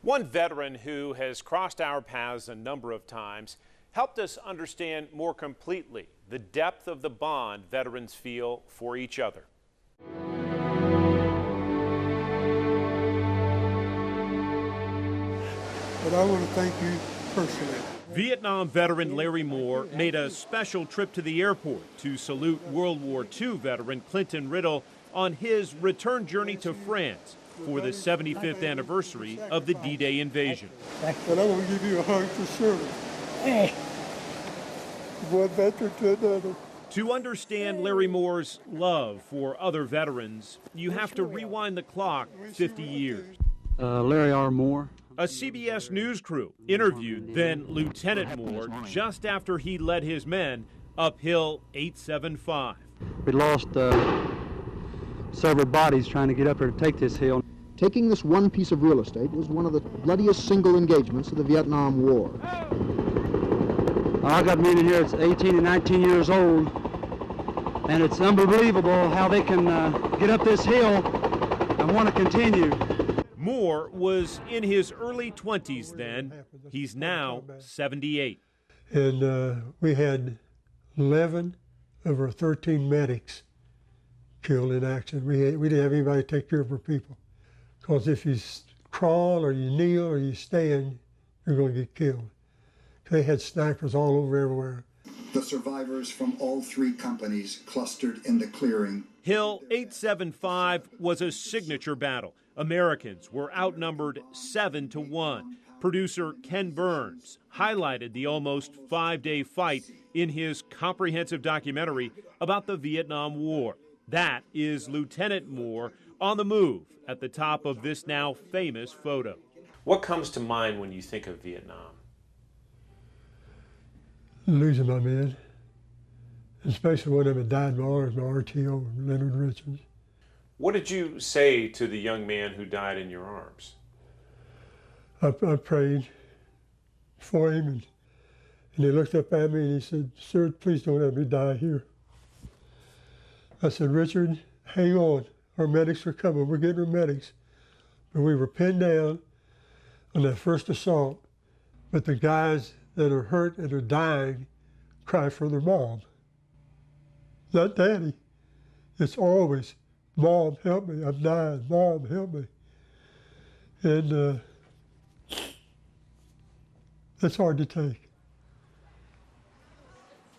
One veteran who has crossed our paths a number of times helped us understand more completely the depth of the bond veterans feel for each other. But I want to thank you personally. Vietnam veteran Larry Moore made a special trip to the airport to salute World War II veteran Clinton Riddle on his return journey to France for the 75th anniversary of the D-Day invasion. And I want to give you a hug for service. Hey. One veteran to another. To understand Larry Moore's love for other veterans, you have to rewind the clock 50 years. Larry R. Moore. A CBS News crew interviewed then Lieutenant Moore just after he led his men up Hill 875. We lost several bodies trying to get up here to take this hill. Taking this one piece of real estate was one of the bloodiest single engagements of the Vietnam War. I got men in here that's 18 and 19 years old, and it's unbelievable how they can get up this hill and want to continue. Moore was in his early 20s then. He's now 78. And we had 11 of our 13 medics killed in action. We didn't have anybody to take care of our people. Because if you crawl or you kneel or you stand, you're going to get killed. They had snipers all over everywhere. The survivors from all three companies clustered in the clearing. Hill 875 was a signature battle. Americans were outnumbered 7-1. Producer Ken Burns highlighted the almost 5-day fight in his comprehensive documentary about the Vietnam War. That is Lieutenant Moore on the move at the top of this now famous photo. What comes to mind when you think of Vietnam? Losing my men, especially one of them that died in my arms, my RTO, Leonard Richards. What did you say to the young man who died in your arms? I prayed for him, and he looked up at me and he said, "Sir, please don't let me die here." I said, "Richard, hang on. Our medics are coming. We're getting our medics." But we were pinned down on that first assault. But the guys that are hurt and are dying cry for their mom. Not daddy. It's always, "Mom, help me. I'm dying. Mom, help me." And that's hard to take.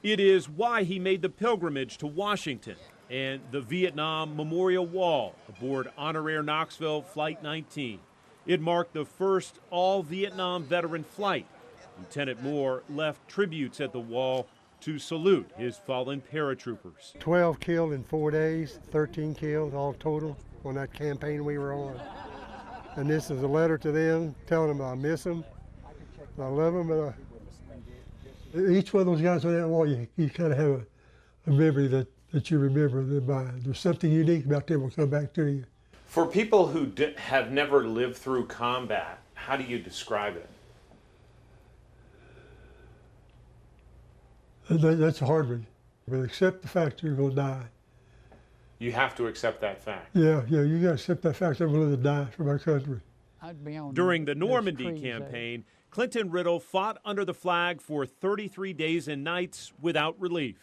It is why he made the pilgrimage to Washington and the Vietnam Memorial Wall aboard Honor Air Knoxville Flight 19. It marked the first all-Vietnam veteran flight. Lieutenant Moore left tributes at the wall to salute his fallen paratroopers. 12 killed in 4 days, 13 killed all total on that campaign we were on. And this is a letter to them telling them I miss them, I love them. And each one of those guys on that wall, you kind of have a memory that you remember them by. There's something unique about them will come back to you. For people who have never lived through combat, how do you describe it? That's a hard one. But accept the fact you're going to die. You have to accept that fact. Yeah, you got to accept that fact. I'm willing to die for my country. During the Normandy campaign, Clinton Riddle fought under the flag for 33 days and nights without relief.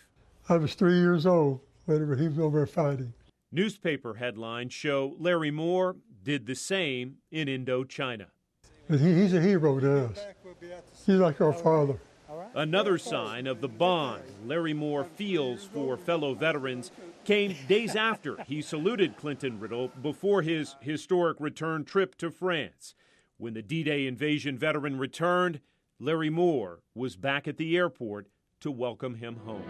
I was 3 years old whenever he was over there fighting. Newspaper headlines show Larry Moore did the same in Indochina. But he's a hero to us. He's like our father. Another sign of the bond Larry Moore feels for fellow veterans came days after he saluted Clinton Riddle before his historic return trip to France. When the D-Day invasion veteran returned, Larry Moore was back at the airport to welcome him home.